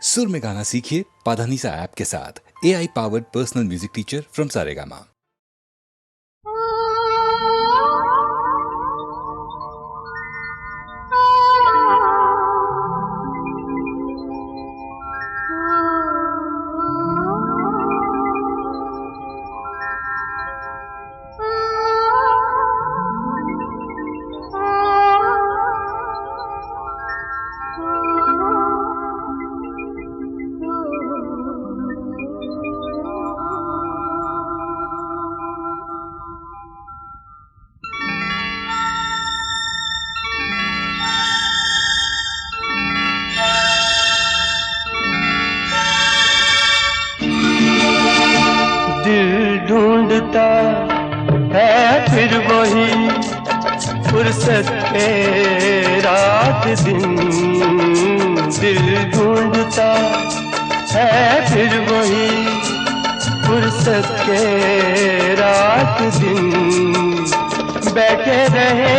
सुर में गाना सीखिए पाधानीसा ऐप के साथ। AI powered personal music teacher from Saregama. ढूंढता है फिर वही फुर्सत के रात दिन। दिल ढूंढता है फिर वही फुर्सत के रात दिन। बैठे रहे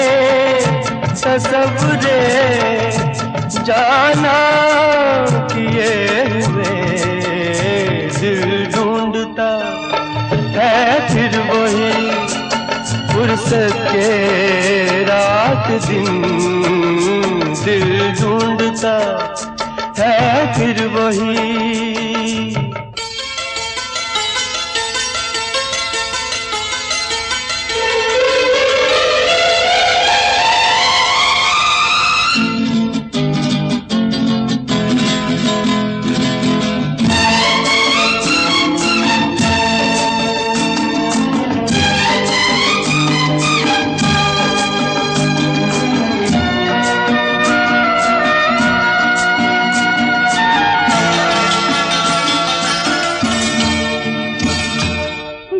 तसव्वुरे जाना किए हुए। दिल ढूंढता है फिर वही फुर्सत के रात दिन। दिल ढूंढता है फिर वही।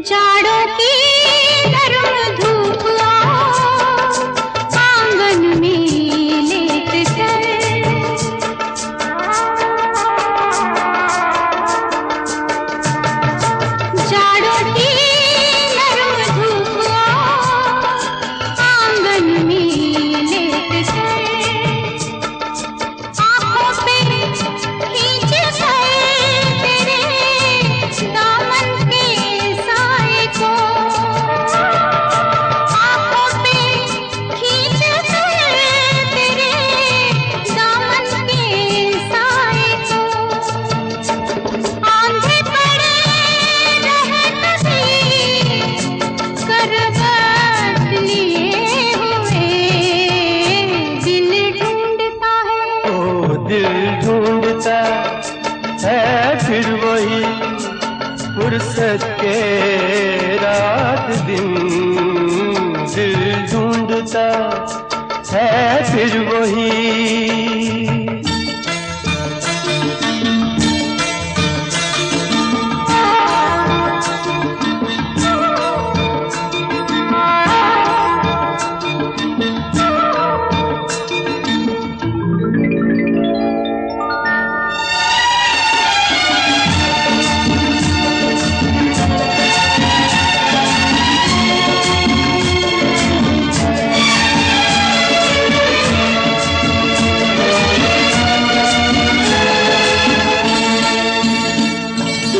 जाड़ों की गर्म धूप आंगन में लेट कर जाड़ों की गर्म धूप आंगन में लेट कर आंखों पे खींच कर तेरे दामन के साए को। आंखों पे खींच कर तेरे दामन के साए को। आंधे पड़े रहत भी करवट लिए हुए। दिल ढूंढता है ओ दिल ढूंढता है फिर वही फुर्सत के रात दिन। दिल ढूंढता है फिर वही।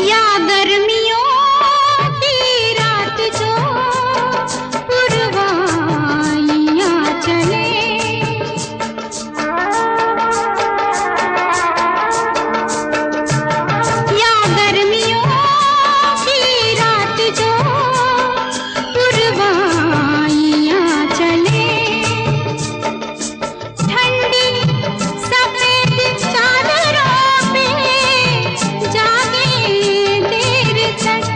या गर्मियों की रात जो पुरवाइयां चले। या गर्मियों की रात जो पुरवाइयां चले। ठंडी सफेद चादरों पे जागे देर तक।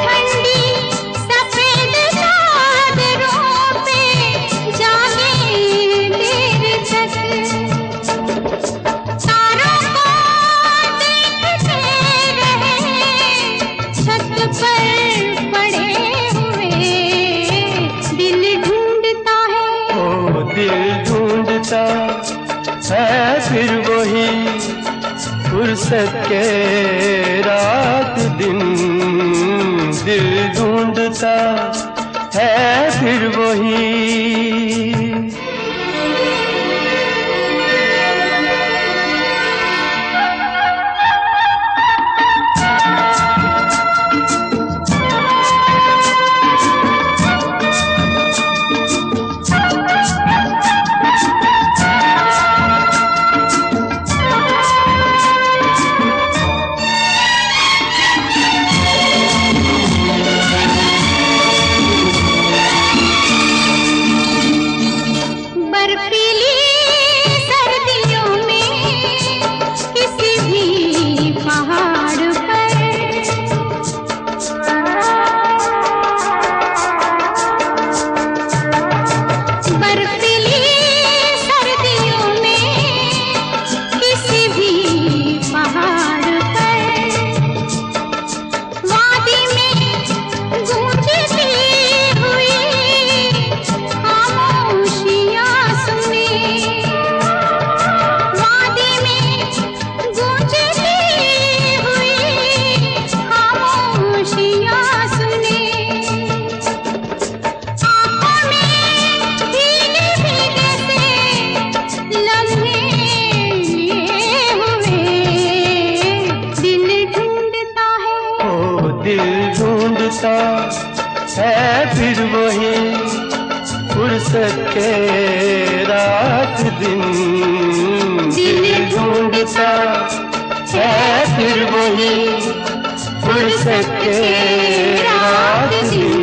ठंडी सफेद चादरों पे जागे देर तक। तारों को देखते रहे छत पर पड़े हुए। दिल ढूंढता है ओ दिल ढूंढता है फिर वही फुर्सत के रात दिन। दिल ढूंढता है फिर वही। फुर्सत के रात दिन दिल ढूंढता है फिर वही फुर्सत के रात दिन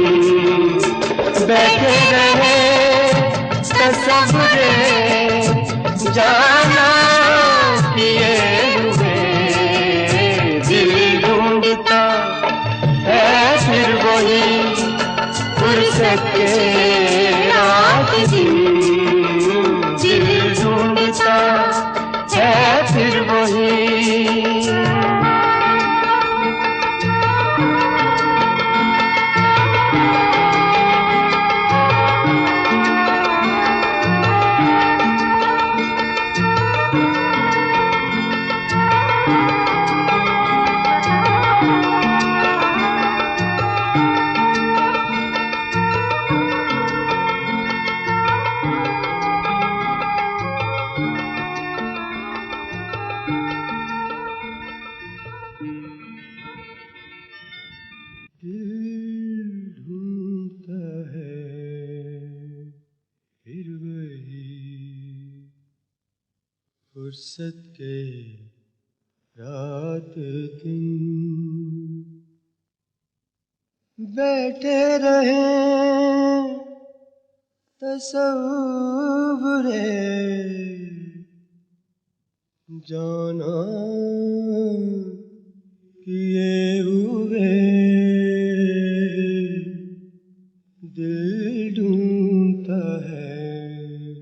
बैठे रहे तसव्वुरे जाना किए हुए दिल ढूंढता है फिर वही फुर्सत के रात दिन दिल ढूंढता है फिर वही। फुर्सत के रात दिन बैठे रहे तसव्वुरे जाना किए हुए दिल ढूंढता है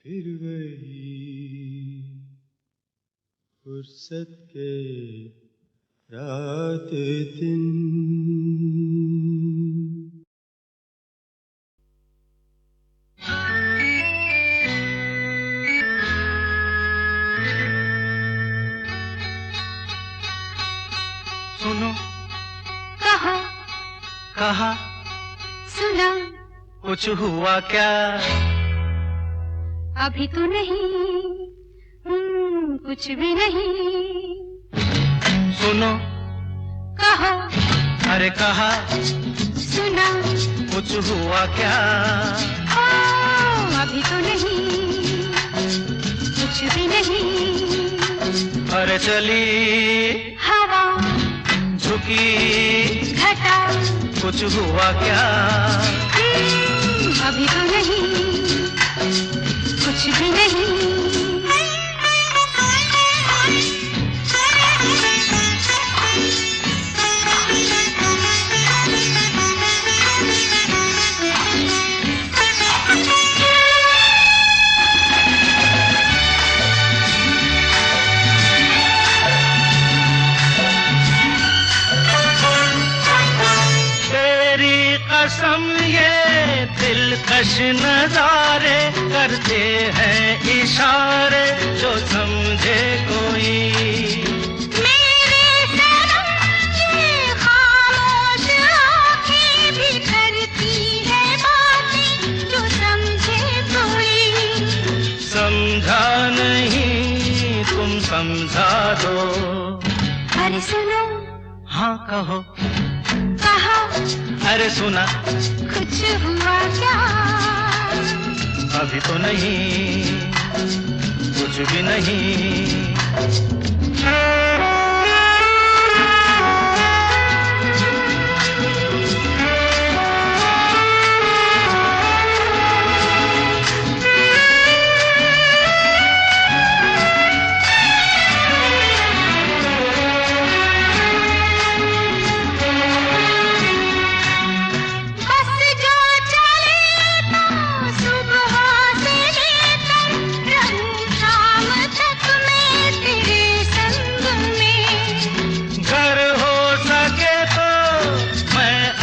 फिर वही फुर्सत के रात दिन। सुनो कहा कहा सुना कुछ हुआ क्या? अभी तो नहीं कुछ भी नहीं। सुनो कहा अरे कहा सुना कुछ हुआ क्या? अभी तो नहीं कुछ भी नहीं। अरे चली हवा झुकी घटा कुछ हुआ क्या? अभी तो नहीं कुछ भी नहीं। कसम ये दिलकश नजारे करते हैं इशारे जो समझे कोई। मेरे सनम ये खामोश आँखें भी करती है बातें जो समझे कोई। समझा नहीं तुम समझा दो। अरे सुनो हाँ कहो कहा अरे सुना कुछ हुआ क्या? अभी तो नहीं कुछ भी नहीं।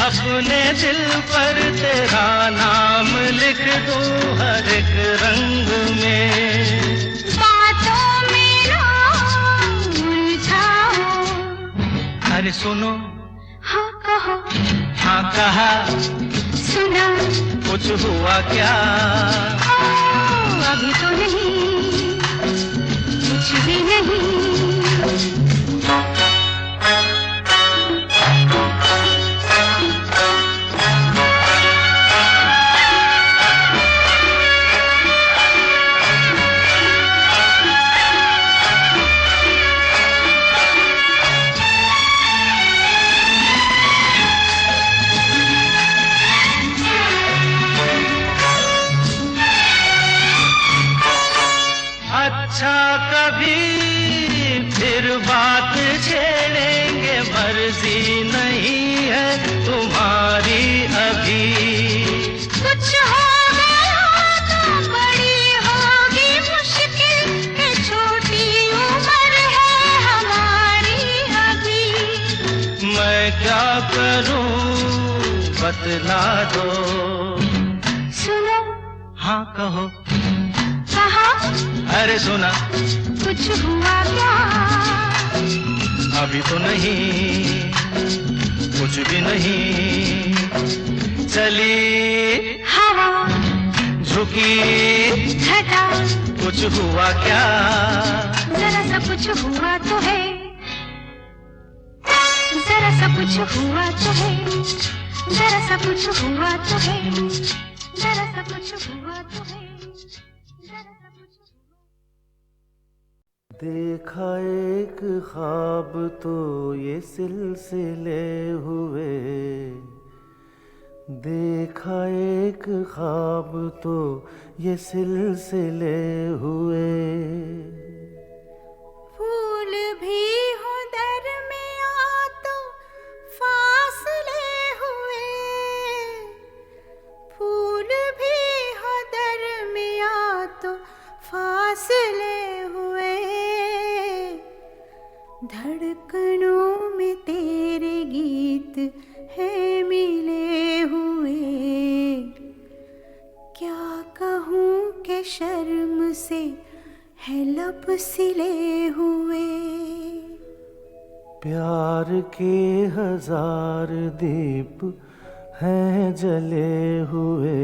अपने दिल पर तेरा नाम लिख दूं हर एक रंग में। बातों में ना उलझाओ। अरे सुनो हाँ कहो हाँ कहा सुना कुछ हुआ क्या? अभी तो नहीं कुछ भी नहीं। कभी फिर बात छेड़ेंगे, मर्जी नहीं है तुम्हारी अभी। कुछ हो गया तो बड़ी होगी मुश्किल, कि छोटी उम्र है हमारी अभी। मैं क्या करूं बतला दो। सुनो, हाँ कहो। कहा, अरे सुना। कुछ हुआ क्या? अभी तो नहीं, कुछ भी नहीं। चली हवा, झुकी घटा, कुछ हुआ क्या? जरा सा कुछ हुआ तो है, जरा सा कुछ हुआ तो है, जरा सा कुछ हुआ तो है, जरा सा कुछ हुआ तो है, जरा सा कुछ। देखा एक ख्वाब तो ये सिलसिले हुए, देखा एक ख्वाब तो ये सिलसिले हुए। फूल भी हो दरमियां तो फासले हुए, फूल भी हो दरमियां तो फासले हुए। धड़कनों में तेरे गीत है मिले हुए, क्या कहूँ कि शर्म से है लब सिले हुए। प्यार के हजार दीप हैं जले हुए,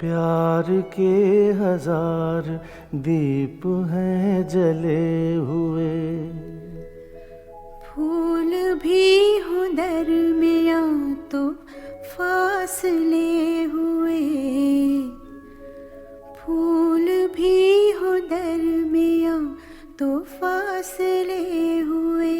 प्यार के हजार दीप हैं जले हुए। फूल भी हो दरमियां तो फासले हुए, फूल भी हो दरमियां तो फासले हुए।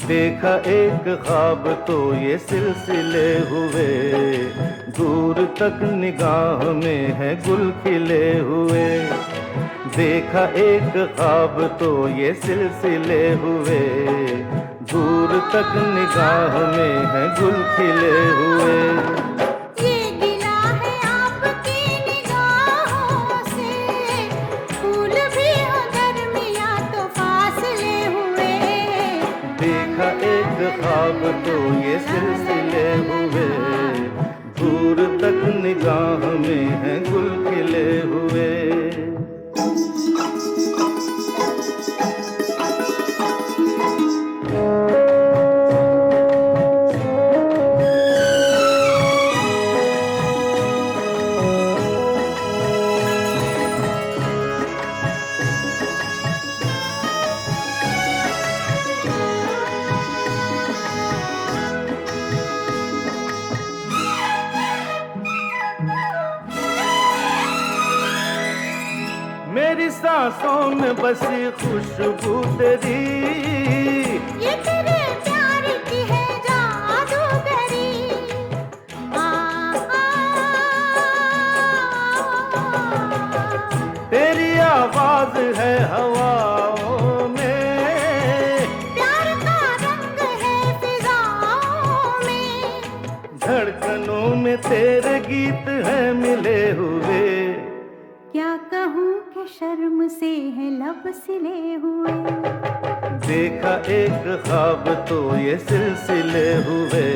देखा एक ख्वाब तो ये सिलसिले हुए, दूर तक निगाह में है गुल खिले हुए। देखा एक ख्वाब तो ये सिलसिले हुए, दूर तक निगाह में है गुल खिले हुए। ये गिला है आपकी निगाहों से, फूल भी हो दरमियां तो फासले हुए। देखा एक ख्वाब तो ये सिलसिले हुए, दूर तक निगाह में है गुल खिले हुए। सांसों में बसी खुशबू तेरी, ये तेरे प्यार की है जादूगरी। तेरी आवाज है हवाओं में, प्यार का रंग है फिजाओं में, धड़कनों में तेरे गीत हैं मिले हुए। क्या कहूँ कि शर्म से है लब सिले हुए। देखा एक ख्वाब तो ये सिलसिले हुए,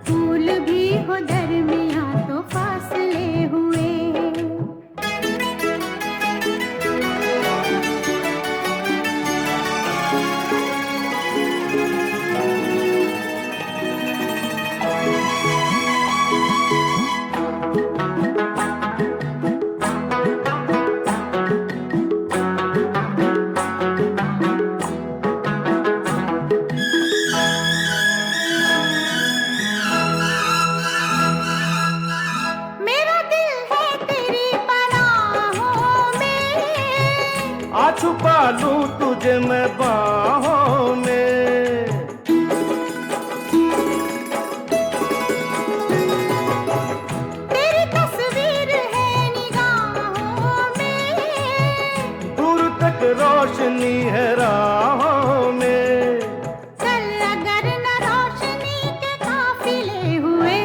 फूल भी हो दरमियाँ तो फासले हुए। आ छुपा लूं तुझे मैं बाहों में, तेरी तस्वीर है निगाहों में, दूर तक रोशनी है राहों में। कल अगर न रोशनी के काफिले हुए,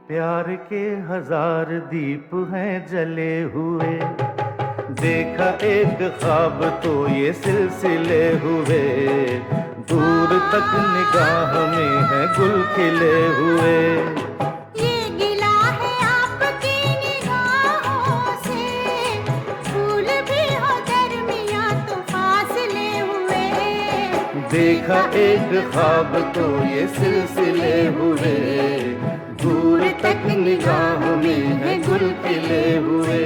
प्यार के 1000 दीप हैं जले हुए। देखा एक ख्वाब तो ये सिलसिले हुए, दूर तक निगाह में है गुल खिले हुए। ये गिला है आपकी निगाहों से, फूल भी हो दरमियाँ तो फासले हुए। देखा एक ख्वाब तो ये सिलसिले हुए, दूर तक निगाह में है गुल खिले हुए।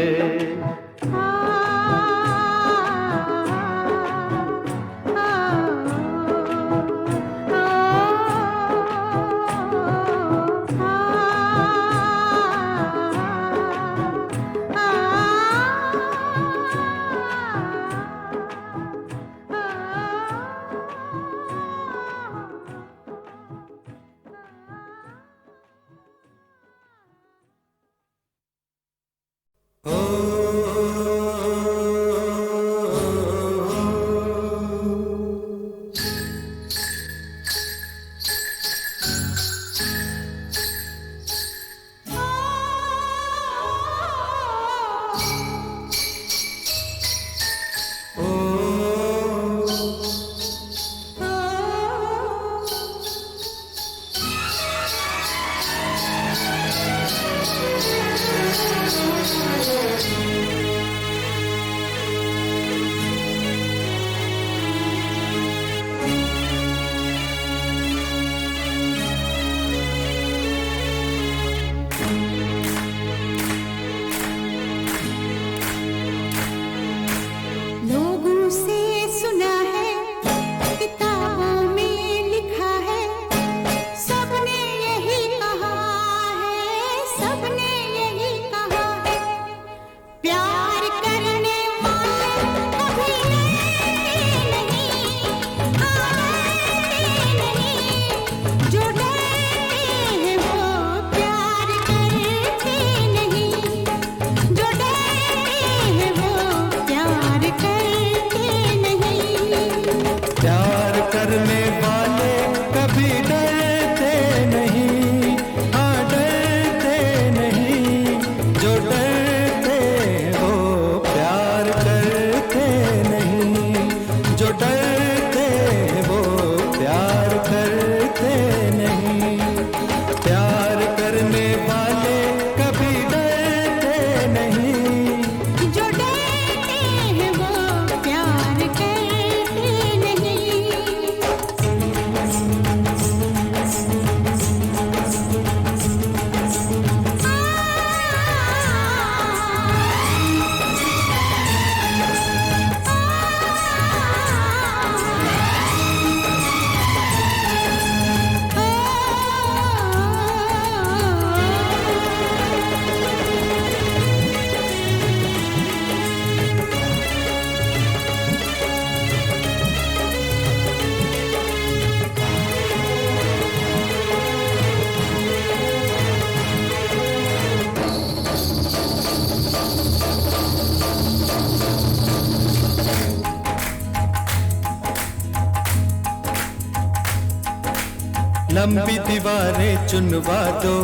लंबी दीवारें चुनवा दो,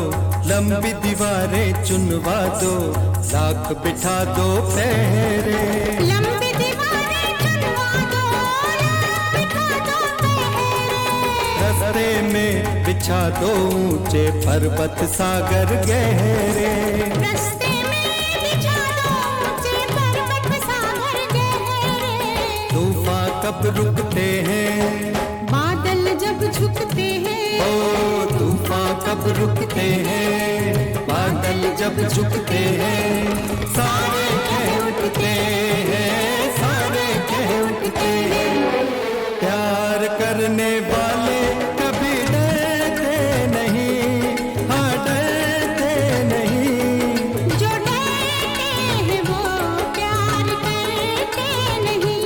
लंबी दीवारें चुनवा दो, लाख बिठा दो पहरे। लंबी दीवारें चुनवा दो, लाख बिठा दो पहरे। रस्ते में बिछा दो ऊंचे पर्वत सागर गहरे। रस्ते में बिछा दो ऊंचे पर्वत सागर गहरे। तूफान कब रुकते हैं, बादल जब झुकते हैं, ओ तूफान कब रुकते हैं, बादल जब झुकते हैं, सारे कह उठते हैं, सारे कह उठते हैं। प्यार करने वाले कभी डरते नहीं, हाँ डरते नहीं। जो डरते हैं वो प्यार करते नहीं।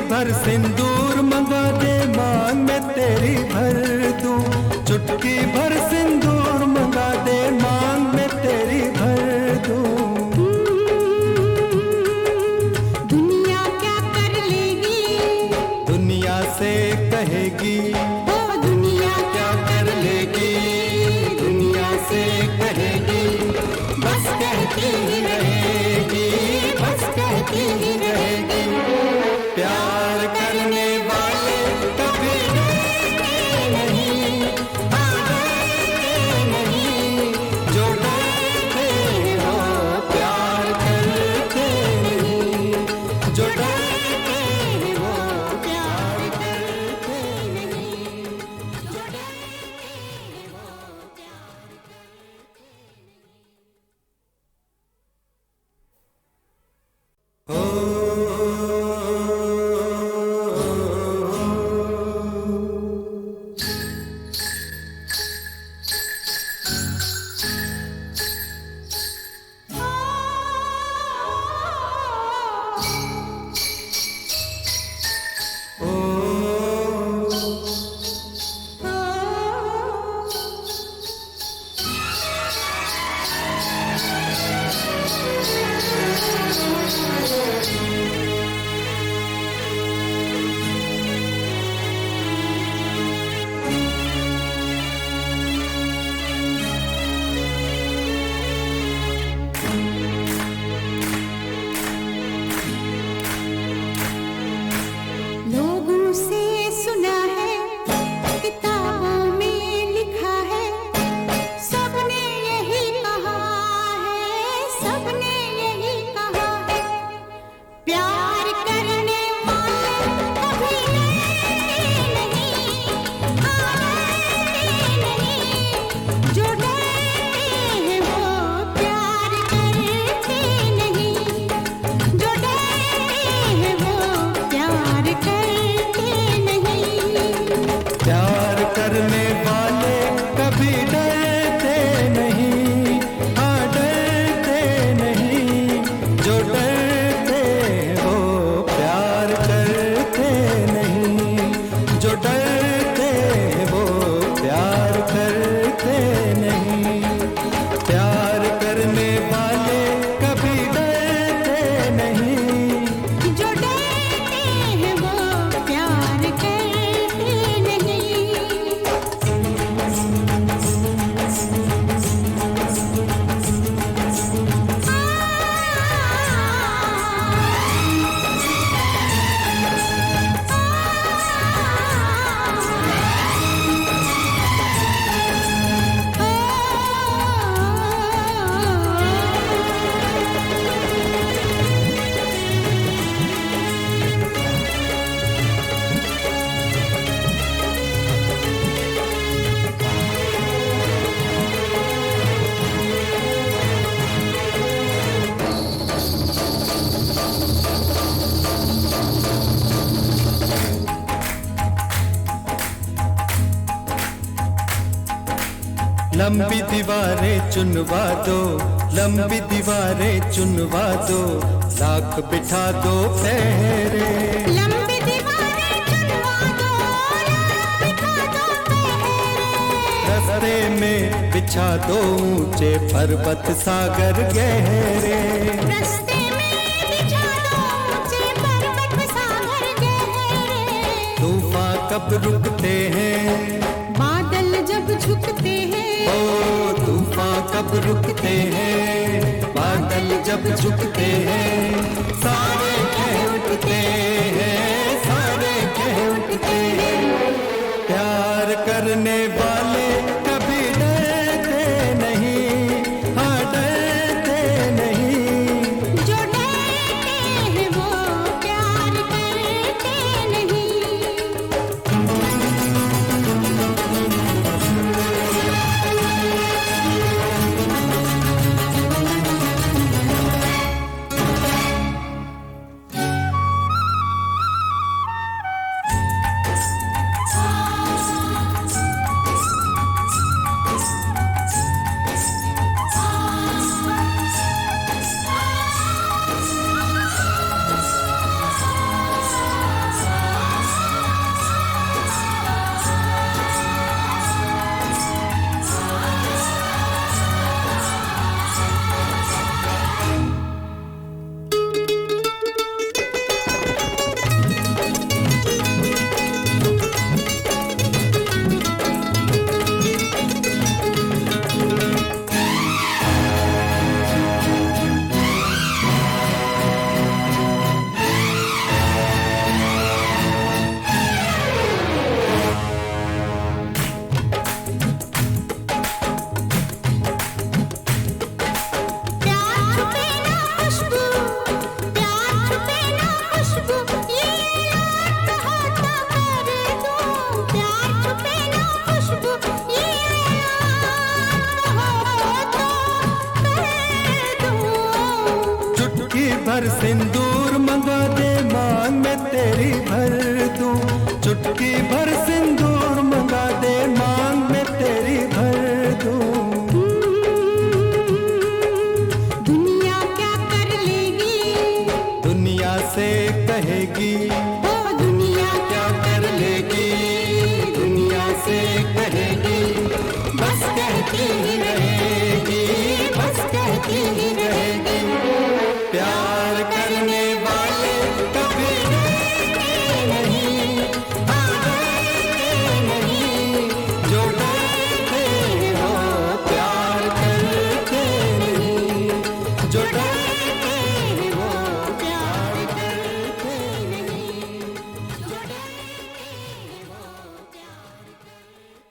भर सिंदूर मंगा दे मांग में तेरी भर दूं, चुटकी भर सिंदूर मंगा दे मांग में तेरी भर दूं। दुनिया क्या कर लेगी, दुनिया से कहेगी, ओ दुनिया क्या कर लेगी, दुनिया से कहेगी, बस कहती ही रहेगी, बस कहती ही रहेगी। प्यार करने वाले कभी डरते नहीं, हाँ डरते नहीं। जो डरते हो प्यार करते नहीं, जो डरते हो प्यार करते नहीं, जो डरते हो प्यार लंबी दीवारें चुनवा दो, लंबी दीवारें चुनवा दो, लाख बिठा दो पहरे। लंबी दीवारें चुनवा दो, लाख बिठा दो पहरे। रस्ते में बिछा दो ऊंचे पर्वत सागर गहरे। रस्ते में बिछा दो ऊंचे पर्वत सागर गहरे। तूफान कब रुकते हैं, बादल जब झुकते हैं। ओ तूफान कब रुकते हैं, बादल जब झुकते हैं। सारे कह उठते हैं, सारे कह उठते हैं। प्यार करने वाले कभी डरते नहीं, हाँ डरते नहीं। जो डरते हैं वो प्यार करते नहीं। भर सिंदूर मंगा दे मांग में तेरी भर दूं। चुटकी भर सिंदूर मंगा दे मांग में तेरी भर दूं। दुनिया क्या कर लेगी, दुनिया से कहेगी, ओ दुनिया क्या कर लेगी, दुनिया से कहेगी। बस कहती ही रहेगी, बस कहती ही रहेगी। प्यार करने वाले कभी डरते नहीं, हाँ डरते नहीं। जो डरते हैं वो प्यार करते नहीं, जो डरते हैं वो प्यार करते नहीं, जो डरते हैं वो प्यार करते नहीं।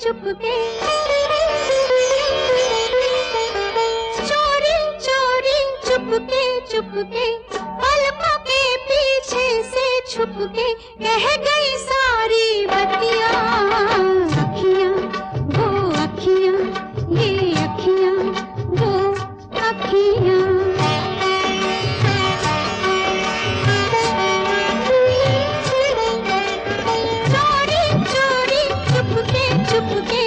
चुपके चोरी चोरी चुपके चुपके पलकों के पीछे से छुपके कह गई सारी बतियां। अखियां वो अखियां, ये अखियां वो अखियां। चुपके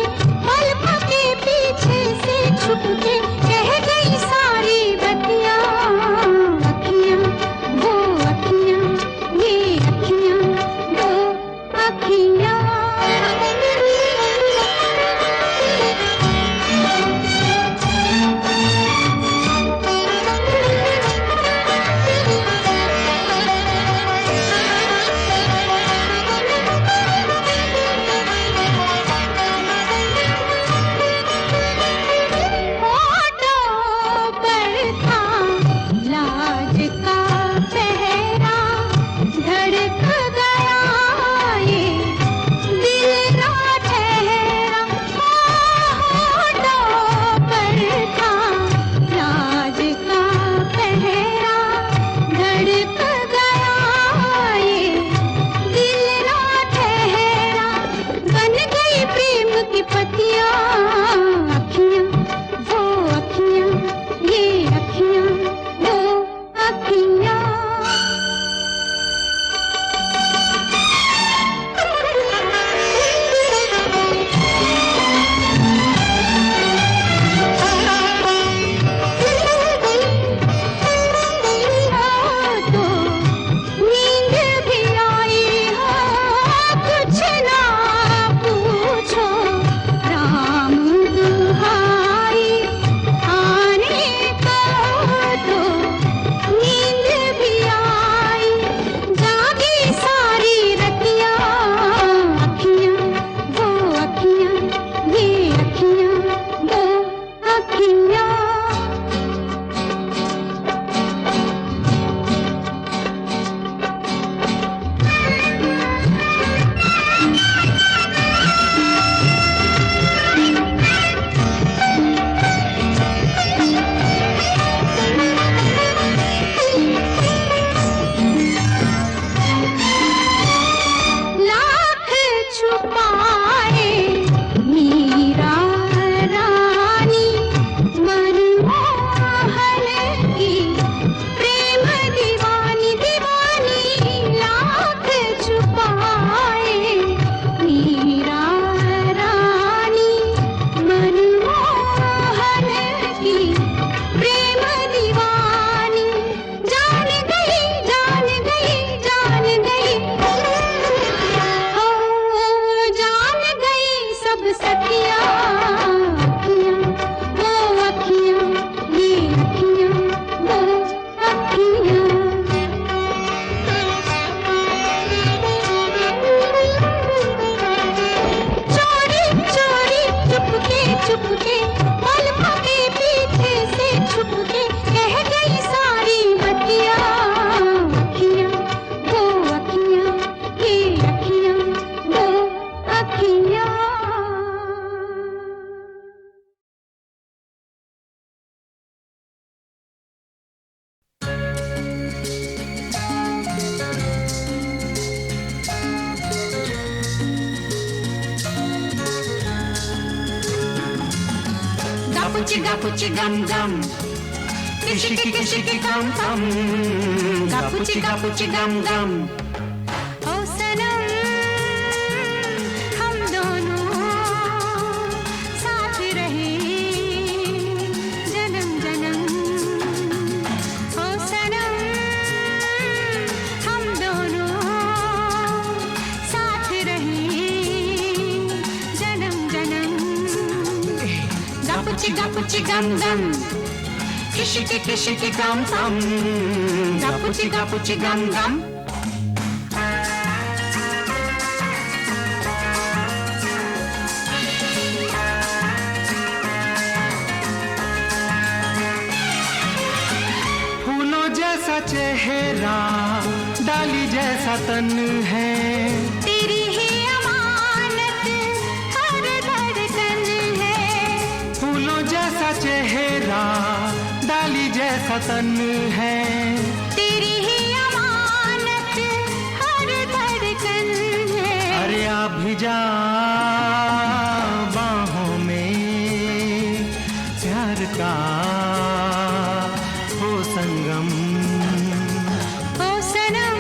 पलकों के पीछे से छुपके कह गई सारी बतियां। अखियां वो अखियां, ये अखियां वो अखियां। gapuchi gum gum, kishiki gum gum, gapuchi gum gum. ओ सनम हम दोनों साथ रहे जन्म जन्म। ओ सनम हम दोनों साथ रहे जन्म जन्म। Gapuchi gum gum, kishiki gum gum, gapuchi gum gum. फूलों जैसा चेहरा, डाली जैसा तन है, तेरी ही अमानत हर धड़कन है। फूलों जैसा चेहरा, डाली जैसा तन है, तेरी ही अमानत हर धड़कन है। अरे आ भी जा बाहों में, प्यार का हो संगम। ओ सनम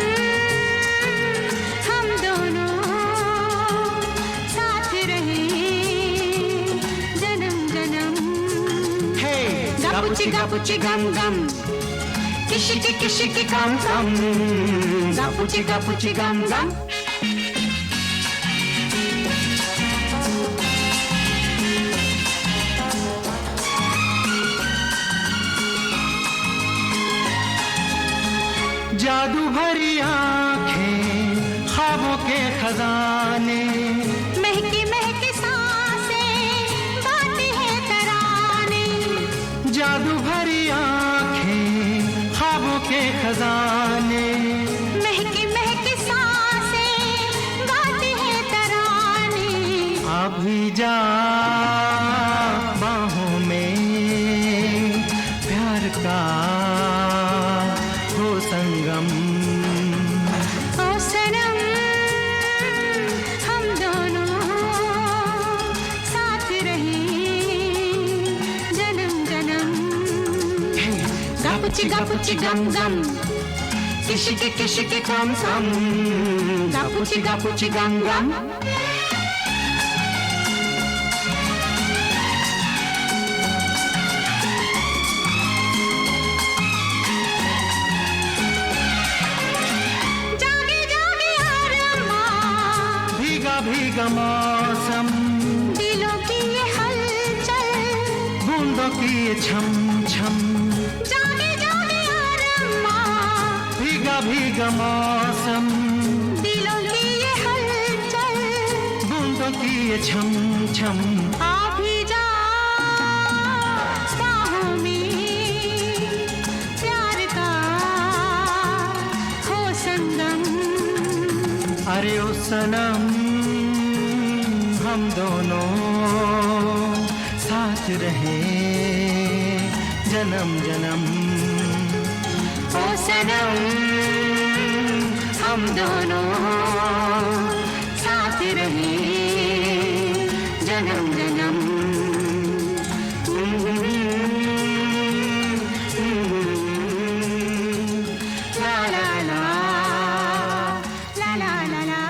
हम दोनों साथ रहे जन्म जन्म। हे Gapuchi gum gum, kishiki gum gum, gapuchi gum gum. जादू भरी आंखें, ख्वाबों के खजाने, महकी महकी सांसें गाती है तराने। जादू भरी आंखें, ख्वाबों के खजाने, महकी महकी सांसें गाती है तराने। आ भी जा बाहों में, प्यार का हो संगम। ओ सनम हम दोनों साथ रहे जन्म जन्म। Gapuchi gum gum, kishiki gum gum, gapuchi gum gum. जागे जागे अरमान, भीगा भीगा मौसम, दिलों की ये हलचल। बूंदों की ये छम छम, जागे जागे अरमान, भीगा भीगा मौसम, दिलों की ये हलचल। बूंदों की ये छम छम। आ भी जा बाहों में, प्यार का हो संगम। अरे ओ सनम हम दोनों साथ रहे जन्म जन्म। ओ सनम हम दोनों साथ रहे जन्म जन्म। ला ला ला ला ला ला ला।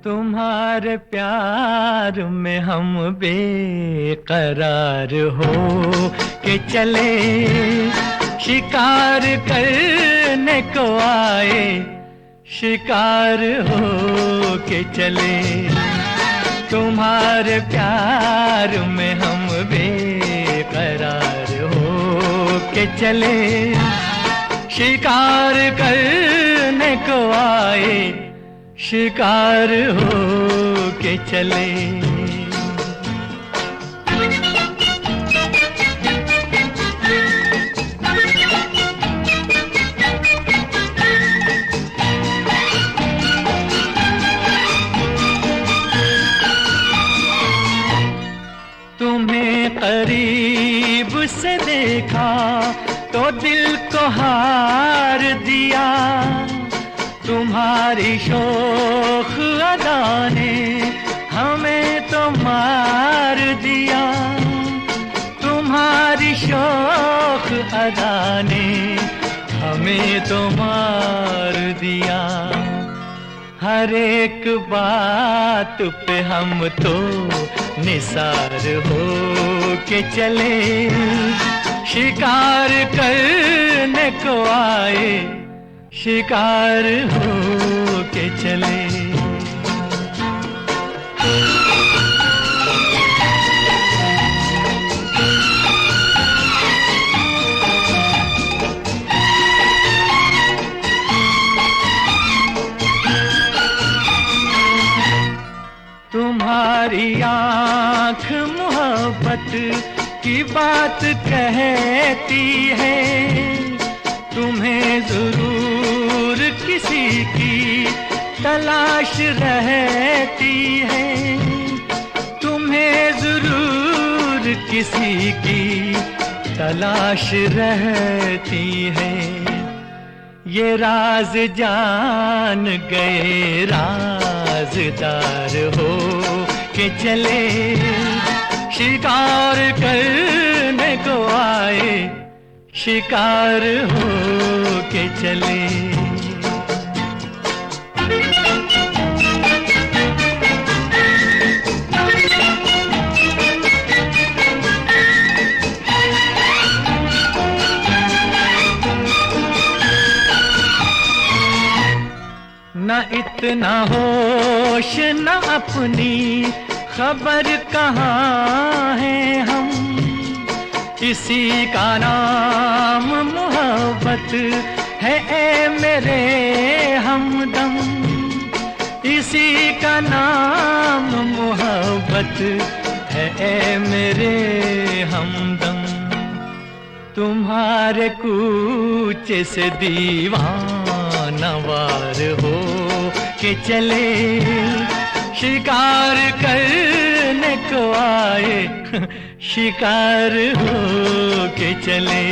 तुम्हारे प्यार में हम बेकरार हो के चले, शिकार करने को आए, शिकार हो के चले। तुम्हारे प्यार में हम बेकरार हो के चले, शिकार करने को आए, शिकार हो के चले। तुम्हें करीब से देखा तो दिल को हार दिया, तुम्हारी शोख अदा ने हमें तो मार दिया, तुम्हारी शोख अदा ने हमें तो मार दिया। हर एक बात पे हम तो निसार हो के चले, शिकार करने को आए, शिकार हो के चले। तुम्हारी आँख मोहब्बत की बात कहती है, तुम्हें जरूर किसी की तलाश रहती है, तुम्हें जरूर किसी की तलाश रहती है। ये राज जान गए राजदार हो के चले, शिकार करने को आए, शिकार हो के चले। न इतना होश न अपनी खबर कहाँ है हम, इसी का नाम मोहब्बत है ए मेरे हमदम, इसी का नाम मोहब्बत है ए मेरे हमदम। तुम्हारे कूचे से दीवाना वार हो के चले, शिकार करने को आए, शिकार हो के चले।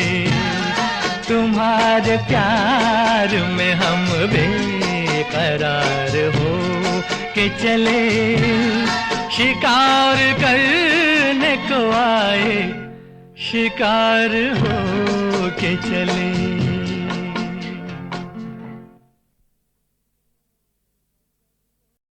तुम्हारे प्यार में हम बेकरार हो के चले, शिकार करने को आए, शिकार हो के चले।